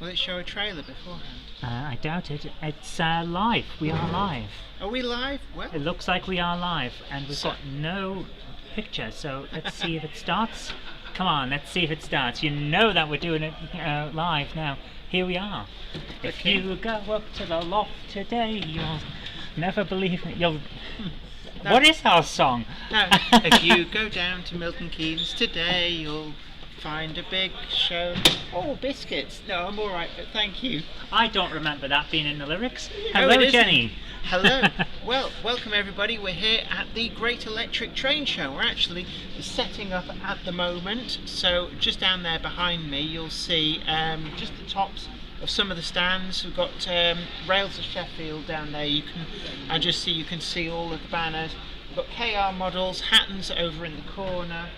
Will it show a trailer beforehand? I doubt it. It's live. We are live. Are we live? Well, It looks like we are live, and we've got no picture, so let's see if it starts. Come on, let's see if it starts. You know that we're doing it live now. Here we are. If you go up to the loft today, you'll never believe it. You'll... No. What is our song? no. If you go down to Milton Keynes today, you'll find a big show. Oh, biscuits. No, I'm all right, but thank you. I don't remember that being in the lyrics. No, Hello, it isn't. Jenny. Hello. Well, welcome everybody. We're here at the Great Electric Train Show. We're actually setting up at the moment. So just down there behind me, you'll see just the tops of some of the stands. We've got Rails of Sheffield down there. You can see all of the banners. We've got KR Models, Hatton's over in the corner.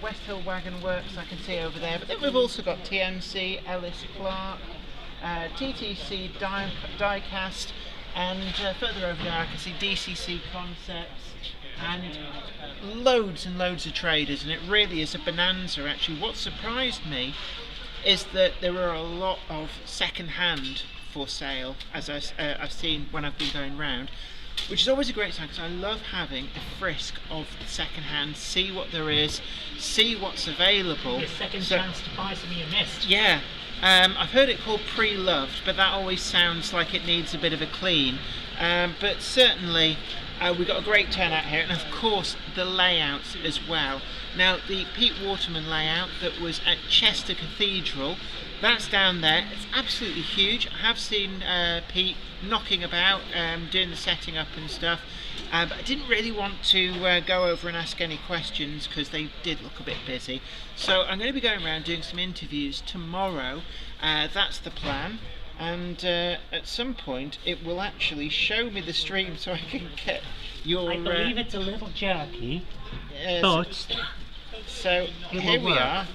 West Hill Wagon Works I can see over there, but then we've also got TMC, Ellis Clark, TTC Diecast, and further over there I can see DCC Concepts, and loads of traders, and it really is a bonanza actually. What surprised me is that there are a lot of second-hand for sale, as I've seen when I've been going round, which is always a great sign because I love having a frisk of second-hand, see what there is, see what's available. Your second chance to buy something you missed. Yeah, I've heard it called pre-loved, but that always sounds like it needs a bit of a clean. But certainly we've got a great turnout here, and of course the layouts as well. Now the Pete Waterman layout that was at Chester Cathedral, that's down there. It's absolutely huge. I have seen Pete knocking about, doing the setting up and stuff, but I didn't really want to go over and ask any questions because they did look a bit busy. So I'm going to be going around doing some interviews tomorrow. That's the plan, and at some point it will actually show me the stream so I can get your... I believe it's a little jerky, yes. but So it here will we work. are.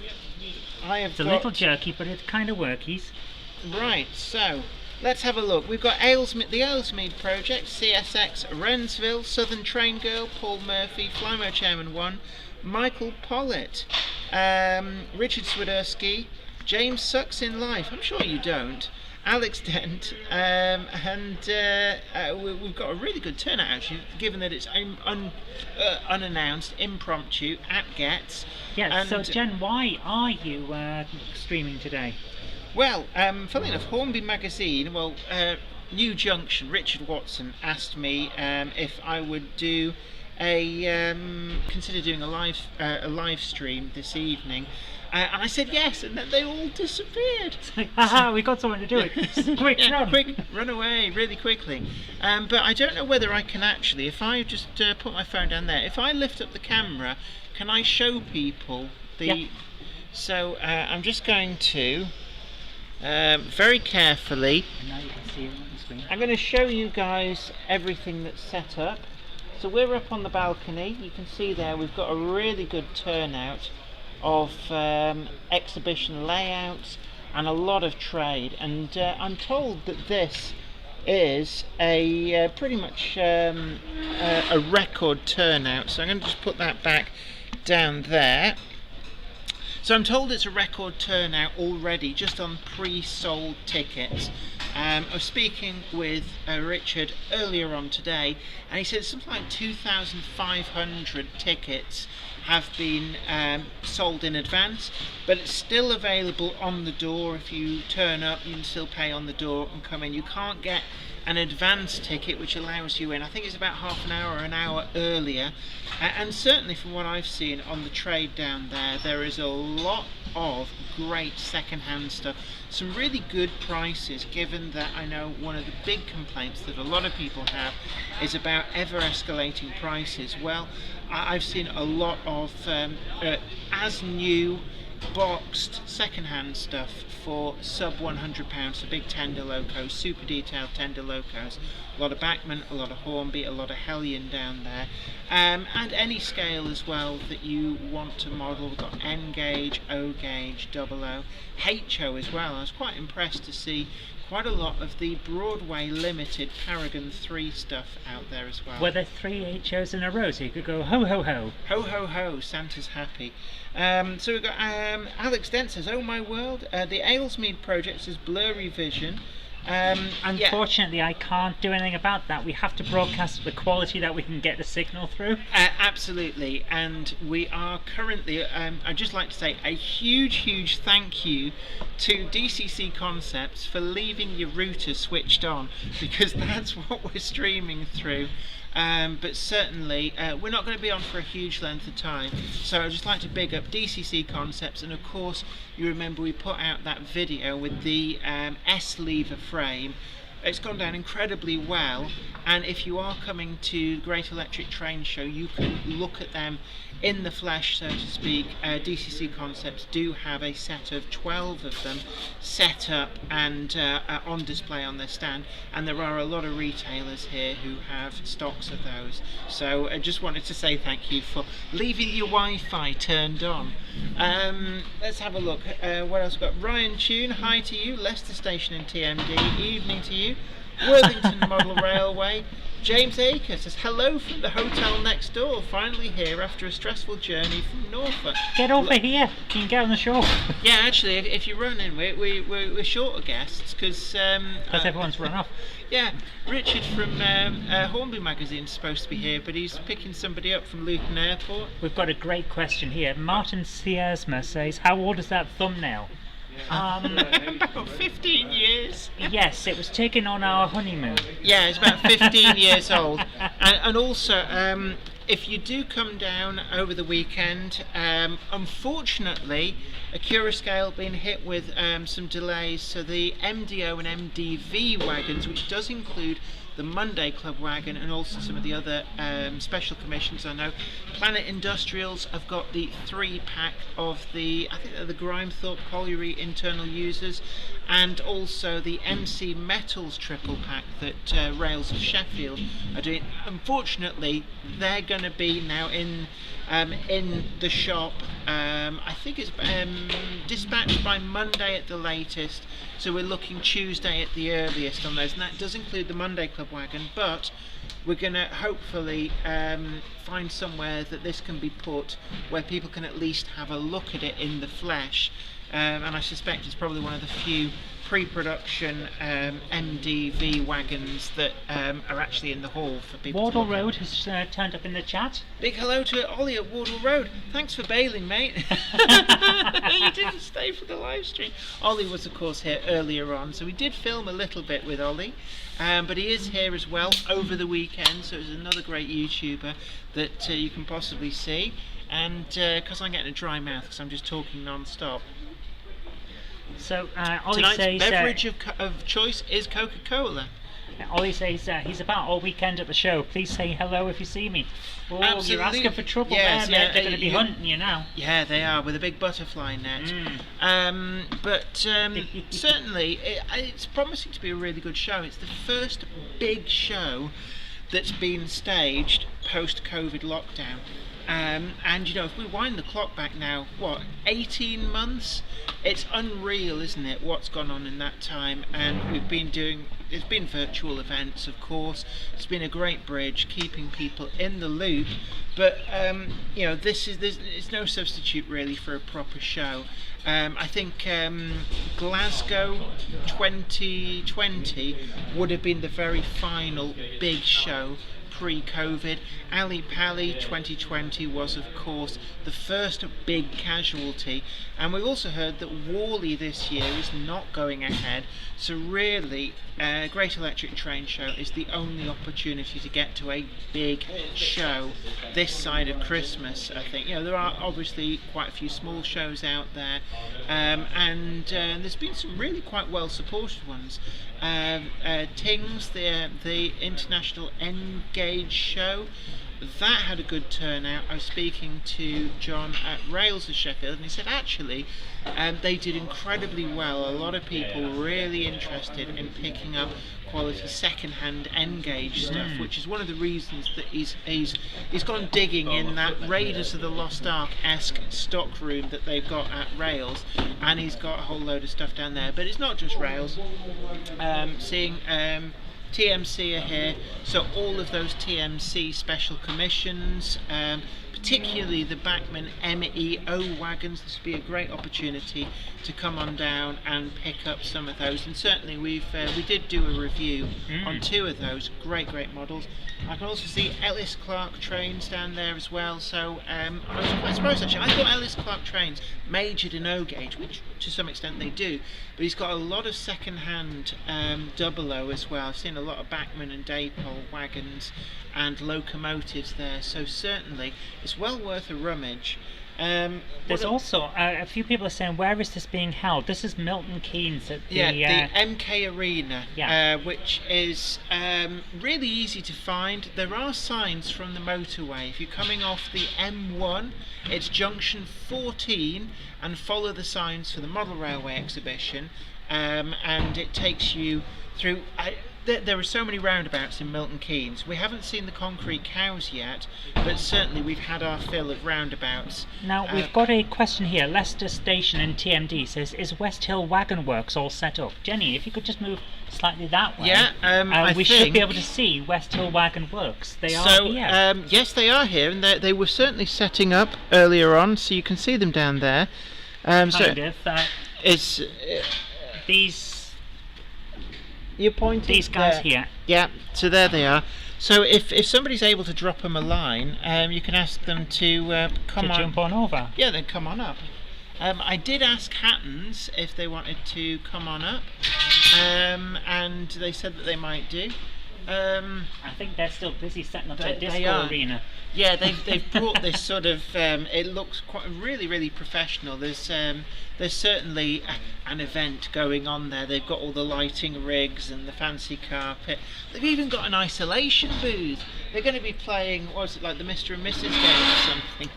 It's a little jerky, but it kind of workies. Right, so let's have a look. We've got the Aylesmead Project, CSX Wrensville, Southern Train Girl, Paul Murphy, Flymo Chairman 1, Michael Pollett, Richard Swiderski, James Sucks in Life, I'm sure you don't, Alex Dent, and we've got a really good turnout actually, given that it's unannounced, impromptu at Getz. Yeah, and so Jen, why are you streaming today? Well, funnily enough, Hornby Magazine, New Junction, Richard Watson asked me if I would do consider doing a live stream this evening, and I said yes, and then they all disappeared. Haha, we got someone to do it. Quick, run! Quick, run away really quickly. But I don't know whether I can actually, if I just put my phone down there, if I lift up the camera, can I show people the... Yeah. So I'm just going to very carefully, And now you can see it on the screen. I'm going to show you guys everything that's set up. So we're up on the balcony. You can see there we've got a really good turnout of exhibition layouts and a lot of trade, and I'm told that this is a pretty much a record turnout. So I'm going to just put that back down there. So I'm told it's a record turnout already just on pre-sold tickets. I was speaking with Richard earlier on today, and he said something like 2,500 tickets have been sold in advance, but it's still available on the door. If you turn up, you can still pay on the door and come in. You can't get an advance ticket which allows you in. I think it's about half an hour or an hour earlier, and certainly from what I've seen on the trade down there, there is a lot of great second-hand stuff, some really good prices, given that I know one of the big complaints that a lot of people have is about ever escalating prices. Well, I've seen a lot of as new boxed second-hand stuff for sub £100, so big tender locos, super detailed tender locos, a lot of Bachmann, a lot of Hornby, a lot of Hellion down there, and any scale as well that you want to model. We've got N gauge, O gauge, double O, HO as well. I was quite impressed to see quite a lot of the Broadway limited Paragon 3 stuff out there as well. Were there 3 8 shows in a row, so you could go ho ho ho? Ho ho ho, Santa's happy. So we've got Alex Dent says, oh my world, the Aylesmead project says blurry vision. Unfortunately, I can't do anything about that. We have to broadcast the quality that we can get the signal through. Absolutely, and we are currently, I'd just like to say a huge thank you to DCC Concepts for leaving your router switched on, because that's what we're streaming through. But certainly we're not going to be on for a huge length of time, so I'd just like to big up DCC Concepts. And of course, you remember we put out that video with the S-lever frame. It's gone down incredibly well, and if you are coming to Great Electric Train Show, you can look at them in the flesh, so to speak. DCC Concepts do have a set of 12 of them set up and on display on their stand, and there are a lot of retailers here who have stocks of those. So I just wanted to say thank you for leaving your Wi-Fi turned on. Let's have a look. What else we've got? Ryan Tune, hi to you. Leicester Station in TMD, evening to you. Worthington Model Railway. James Aker says, hello from the hotel next door, finally here after a stressful journey from Norfolk. Get over here, you can get on the shore. Yeah, actually, if you run in, we're short of guests, because everyone's run off. Yeah, Richard from Hornby Magazine is supposed to be here, but he's picking somebody up from Luton Airport. We've got a great question here. Martin Siersma says, how old is that thumbnail? 15 years. Yes, it was taken on our honeymoon. Yeah, it's about 15 years old. And also, if you do come down over the weekend, unfortunately, Accurascale been hit with some delays. So the MDO and MDV wagons, which does include the Monday Club wagon and also some of the other special commissions. I know Planet Industrials have got the 3-pack of the, I think they're the Grimethorpe Colliery internal users, and also the MC Metals triple pack that Rails of Sheffield are doing. Unfortunately, they're going to be now in the shop. I think it's dispatched by Monday at the latest, so we're looking Tuesday at the earliest on those, and that does include the Monday Club wagon, but we're going to hopefully find somewhere that this can be put where people can at least have a look at it in the flesh, and I suspect it's probably one of the few pre-production MDV wagons that are actually in the hall for people. Wardle Road has turned up in the chat. Big hello to Ollie at Wardle Road. Thanks for bailing, mate. You didn't stay for the live stream. Ollie was of course here earlier on, so we did film a little bit with Ollie, but he is here as well over the weekend, so it's another great YouTuber that you can possibly see. And because I'm getting a dry mouth because I'm just talking non-stop. So Ollie tonight's says beverage of choice is Coca-Cola. Ollie says he's about all weekend at the show. Please say hello if you see me. Oh, Absolutely. You're asking for trouble yes, there, yeah, mate. They're going to be hunting you now. Yeah, they are, with a big butterfly net. But certainly, it's promising to be a really good show. It's the first big show that's been staged post-COVID lockdown. And you know, if we wind the clock back now, what, 18 months? It's unreal, isn't it, what's gone on in that time? And we've been doing, it's been virtual events, of course. It's been a great bridge, keeping people in the loop. But you know, it's no substitute really for a proper show. I think Glasgow 2020 would have been the very final big show pre-COVID. Ali Pali 2020 was of course the first big casualty, and we've also heard that Worley this year is not going ahead, so really Great Electric Train Show is the only opportunity to get to a big show this side of Christmas. I think, you know, there are obviously quite a few small shows out there, and there's been some really quite well supported ones. Tings, the International Engage Show, that had a good turnout. I was speaking to John at Rails of Sheffield, and he said actually they did incredibly well. A lot of people really interested in picking up quality second-hand N-gauge stuff, which is one of the reasons that he's gone digging in that Raiders of the Lost Ark-esque stock room that they've got at Rails, and he's got a whole load of stuff down there. But it's not just Rails. Seeing TMC are here, so all of those TMC special commissions, particularly the Bachmann MEO wagons, this would be a great opportunity to come on down and pick up some of those. And certainly we did do a review on 2 of those great models. I can also see Ellis Clark trains down there as well. So I was quite surprised actually. I thought Ellis Clark trains majored in O gauge, which to some extent they do, but he's got a lot of second-hand double O as well. I've seen a lot of Bachmann and Daypole wagons and locomotives there, so certainly it's well worth a rummage. There's also a few people are saying, where is this being held? This is Milton Keynes at the the MK Arena, which is really easy to find. There are signs from the motorway. If you're coming off the M1, it's junction 14, and follow the signs for the Model Railway exhibition, and it takes you through. There are so many roundabouts in Milton Keynes. We haven't seen the concrete cows yet, but certainly we've had our fill of roundabouts. Now, we've got a question here. Leicester Station in TMD says, is West Hill Wagon Works all set up? Jenny, if you could just move slightly that way. Yeah, we should be able to see West Hill Wagon Works. They are here. Yes, they are here, and they were certainly setting up earlier on, so you can see them down there. It's these... You're pointing these guys here. Yeah, so there they are. So if somebody's able to drop them a line, you can ask them to jump on over. Yeah, then come on up. I did ask Hattons if they wanted to come on up, and they said that they might do. I think they're still busy setting up their disco arena. Yeah, they've brought this sort of. It looks quite really professional. There's certainly an event going on there. They've got all the lighting rigs and the fancy carpet. They've even got an isolation booth. They're going to be playing, what was it, like the Mr. and Mrs. game or something.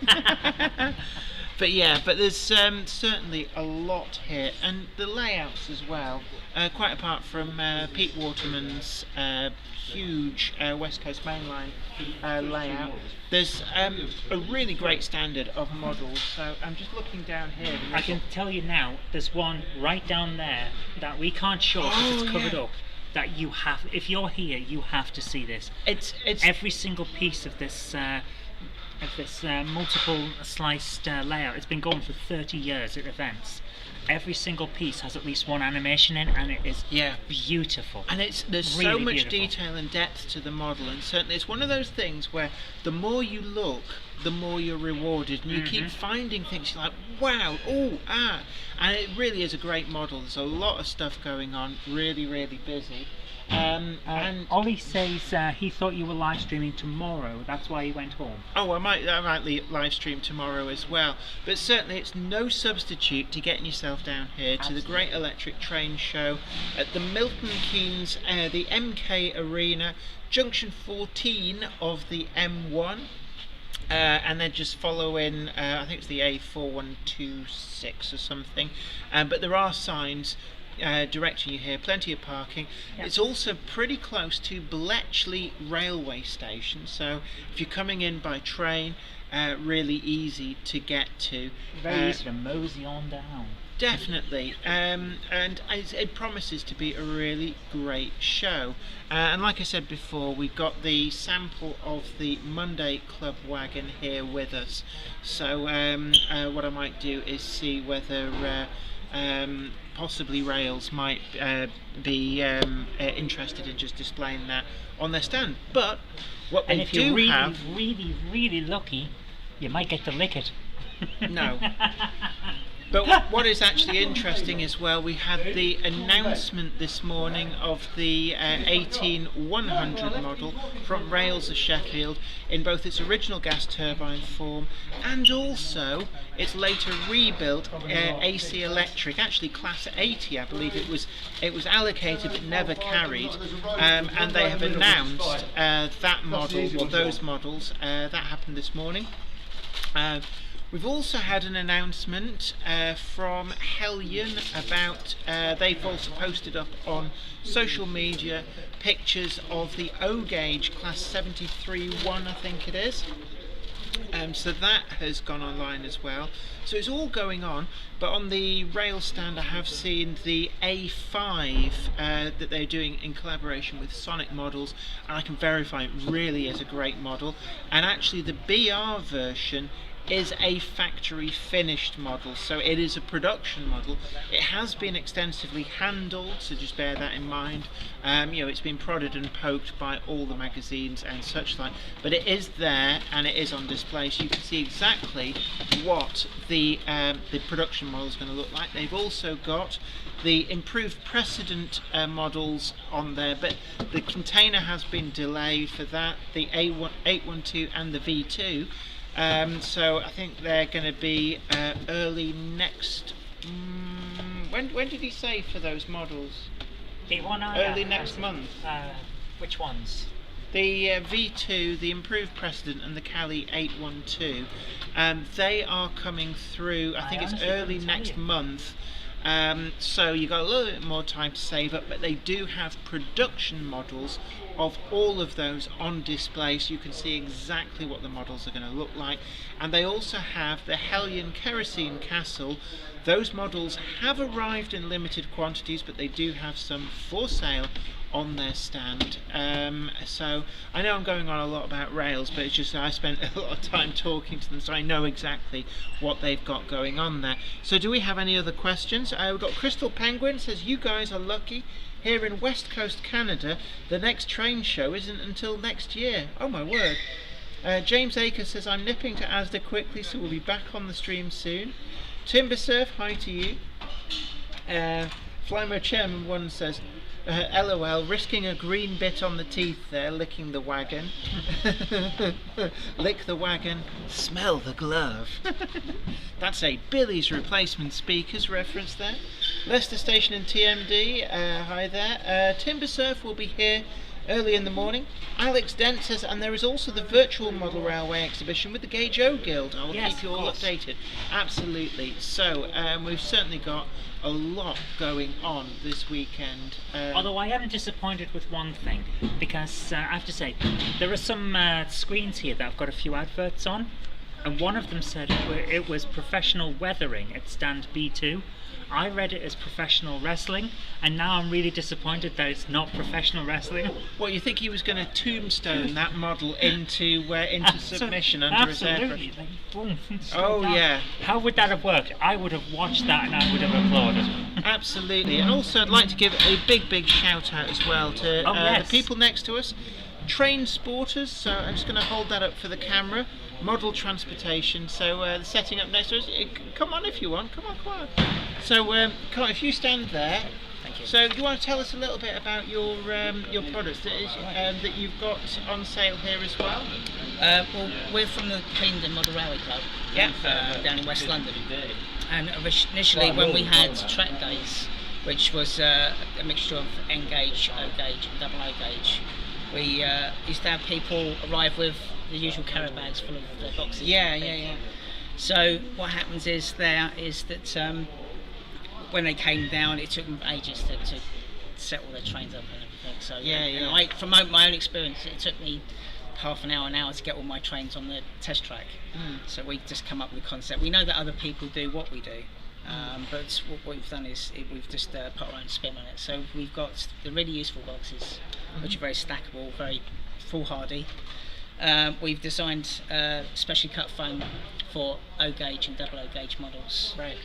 But there's certainly a lot here, and the layouts as well. Quite apart from Pete Waterman's huge West Coast Mainline layout, there's a really great standard of models. So I'm just looking down here. I can tell you now, there's one right down there that we can't show because it's covered up. That you have, if you're here, you have to see this. It's every single piece of this. Multiple sliced layout. It's been going for 30 years at events. Every single piece has at least one animation in, and it is beautiful. And there's really so much beautiful detail and depth to the model, and certainly it's one of those things where the more you look, the more you're rewarded, and you keep finding things you're like, wow, and it really is a great model. There's a lot of stuff going on, really busy. And Ollie says he thought you were live streaming tomorrow. That's why he went home. Oh, I might live stream tomorrow as well. But certainly, it's no substitute to getting yourself down here to the Great Electric Train Show at the Milton Keynes, the MK Arena, Junction 14 of the M1. And then just follow in, I think it's the A4126 or something. But there are signs directing you here, plenty of parking. It's also pretty close to Bletchley railway station, so if you're coming in by train, really easy to get to. Very easy to mosey on down. Definitely, and it promises to be a really great show. And like I said before, we've got the sample of the Monday Club wagon here with us. So what I might do is see whether possibly Rails might be interested in just displaying that on their stand. But what they if do you're really, have, really lucky, you might get to lick it. No. But what is actually interesting as well, we had the announcement this morning of the 18100 model from Rails of Sheffield in both its original gas turbine form and also its later rebuilt AC electric, actually class 80 I believe it was allocated but never carried, and they have announced that model, or those models, that happened this morning. We've also had an announcement from Hellion about, they've also posted up on social media pictures of the O-Gauge class 73-1 I think it is. So that has gone online as well. So it's all going on, but on the rail stand I have seen the A5 that they're doing in collaboration with Sonic Models, and I can verify it really is a great model. And actually the BR version is a factory finished model, so it is a production model. It has been extensively handled, so just bear that in mind. You know, it's been prodded and poked by all the magazines and such like, but it is there and it is on display, so you can see exactly what the production model is going to look like. They've also got the improved precedent models on there, but the container has been delayed for that, the A812 and the V2. So I think they're going to be early next. When did he say for those models? Early next month. Which ones? The V2, the improved precedent, and the Cali 812. They are coming through. I think it's early next month. So you've got a little bit more time to save up, but they do have production models of all of those on display, so you can see exactly what the models are going to look like. And they also have the Hellion Kerosene Castle. Those models have arrived in limited quantities, but they do have some for sale on their stand. So I know I'm going on a lot about Rails, but it's just I spent a lot of time talking to them, so I know exactly what they've got going on there. So do we have any other questions? We've got Crystal Penguin says, you guys are lucky. Here in West Coast Canada, the next train show isn't until next year. Oh my word. James Aker says, I'm nipping to Asda quickly, so we'll be back on the stream soon. Timber Surf, hi to you. Flymo Chairman 1 says, LOL, risking a green bit on the teeth there, licking the wagon. Lick the wagon, smell the glove. That's a Billy's Replacement Speakers reference there. Leicester Station and TMD, hi there. Timber Surf will be here early in the morning. Alex Dent says, and there is also the virtual model railway exhibition with the Gauge O Guild. I will keep you all updated. Absolutely. So we've certainly got a lot going on this weekend. Although I am disappointed with one thing, because I have to say, there are some screens here that I've got a few adverts on, and one of them said it was professional weathering at stand B2. I read it as professional wrestling, and now I'm really disappointed that it's not professional wrestling. What, you think he was going to tombstone that model into submission under his airbrush? Like, boom, oh down. yeah. How would that have worked? I would have watched that and I would have applauded. Absolutely. And also I'd like to give a big shout out as well to the people next to us. Train Sporters, so I'm just going to hold that up for the camera. Model Transportation, so the setting up next to us. Come on if you want, come on. So come on, if you stand there. Thank you. So do you want to tell us a little bit about your products that you've got on sale here as well? Well, we're from the Cleandon Model Railway Club, down in West London. And initially when we had track days, which was a mixture of N-gauge, O-gauge and double O-gauge, we used to have people arrive with the usual carrier bags full of their boxes. Yeah. So what happens is that when they came down, it took them ages to set all their trains up and everything. So and from my own experience, it took me half an hour to get all my trains on the test track. So we just come up with a concept. We know that other people do what we do, but what we've done is we've just put our own spin on it. So we've got the really useful boxes, which are very stackable, very foolhardy. We've designed specially cut foam for O-gauge and double O-gauge models. Right.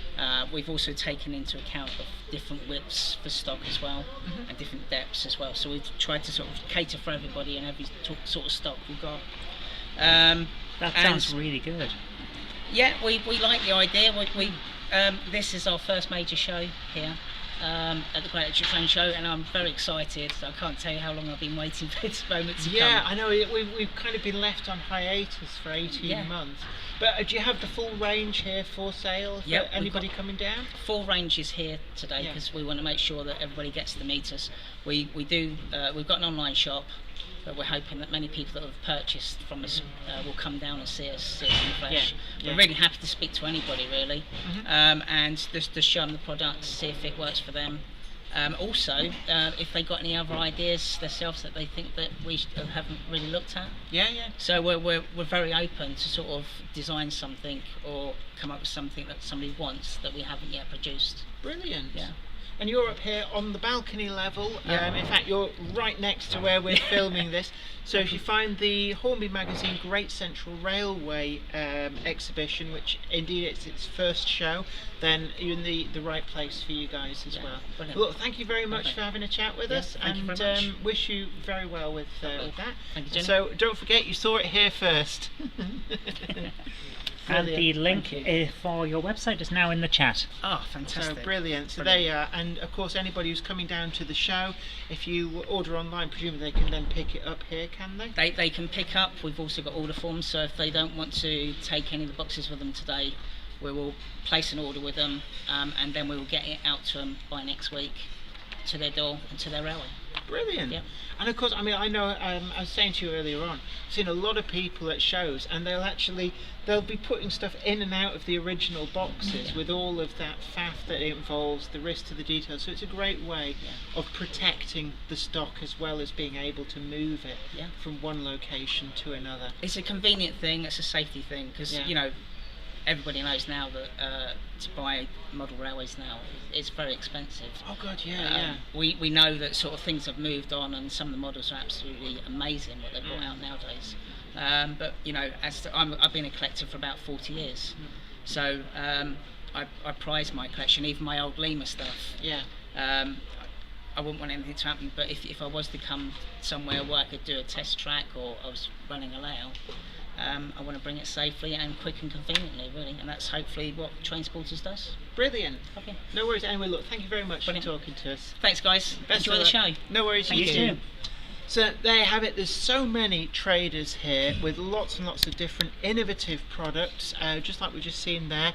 We've also taken into account of different widths for stock as well, and different depths as well. So we've tried to sort of cater for everybody and every sort of stock we've got. That sounds really good. Yeah, we like the idea. This is our first major show here at the Great Electric Train Show, and I'm very excited. So I can't tell you how long I've been waiting for this moment to come. Yeah, I know. We've kind of been left on hiatus for 18 months. But do you have the full range here for sale for anybody coming down? Full range is here today because we want to make sure that everybody gets to meet us. We've got an online shop, but we're hoping that many people that have purchased from us will come down and see us in the flesh. We're really happy to speak to anybody, really, and just show them the product, see if it works for them. Also, if they got any other ideas themselves that they think that we haven't really looked at. So we're very open to sort of design something or come up with something that somebody wants that we haven't yet produced. Brilliant. Yeah. And you're up here on the balcony level. In fact, you're right next to where we're filming this. So if you find the Hornby Magazine Great Central Railway exhibition, which indeed it's its first show, then you're in the right place for you guys as well. Brilliant. Look, thank you very much for having a chat with us, and wish you very well with that. Thank you, Jenny. So don't forget, you saw it here first. And the link for your website is now in the chat. Oh, fantastic. So brilliant. So there you are. And of course, anybody who's coming down to the show, if you order online, presumably they can then pick it up here, can they? They can pick up. We've also got order forms, so if they don't want to take any of the boxes with them today, we will place an order with them, and then we will get it out to them by next week, to their door and to their railway. Brilliant. Yep. And of course, I mean, I know, I was saying to you earlier on, I've seen a lot of people at shows, and they'll be putting stuff in and out of the original boxes with all of that faff that it involves, the risk to the details. So it's a great way of protecting the stock as well as being able to move it from one location to another. It's a convenient thing, it's a safety thing, because you know, everybody knows now that to buy model railways now it's very expensive. Oh god, We know that sort of things have moved on, and some of the models are absolutely amazing what they've brought out nowadays. But you know, I've been a collector for about 40 years, so I prize my collection, even my old Lima stuff. I wouldn't want anything to happen, but if I was to come somewhere where I could do a test track or I was running a layout, I want to bring it safely and quick and conveniently, really, and that's hopefully what Trainsporters does. Brilliant. Okay. No worries. Anyway, look, thank you very much for talking to us. Thanks, guys. Best Enjoy the show. No worries. Thank you you. too. So there you have it. There's so many traders here with lots and lots of different innovative products, just like we've just seen there.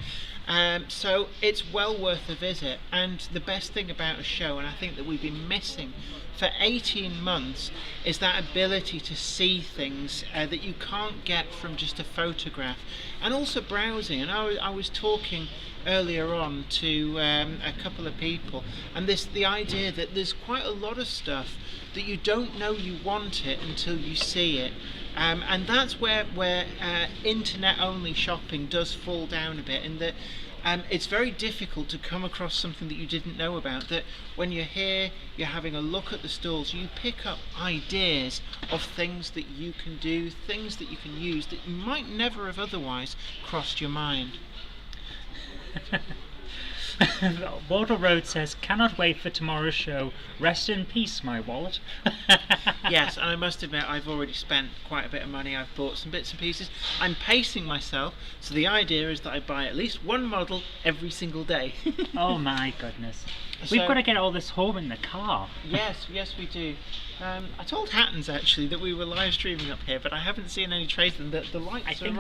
So it's well worth a visit, and the best thing about a show, and I think that we've been missing for 18 months, is that ability to see things that you can't get from just a photograph, and also browsing. And I was talking earlier on to a couple of people, and the idea that there's quite a lot of stuff that you don't know you want it until you see it. And that's where internet-only shopping does fall down a bit, in that it's very difficult to come across something that you didn't know about, that when you're here, you're having a look at the stalls, you pick up ideas of things that you can do, things that you can use that might never have otherwise crossed your mind. Walter Road says, cannot wait for tomorrow's show. Rest in peace, my wallet. Yes, and I must admit, I've already spent quite a bit of money. I've bought some bits and pieces. I'm pacing myself, so the idea is that I buy at least one model every single day. Oh my goodness. We've got to get all this home in the car. Yes, we do. I told Hattons actually that we were live streaming up here, but I haven't seen any trace of them. The lights are on.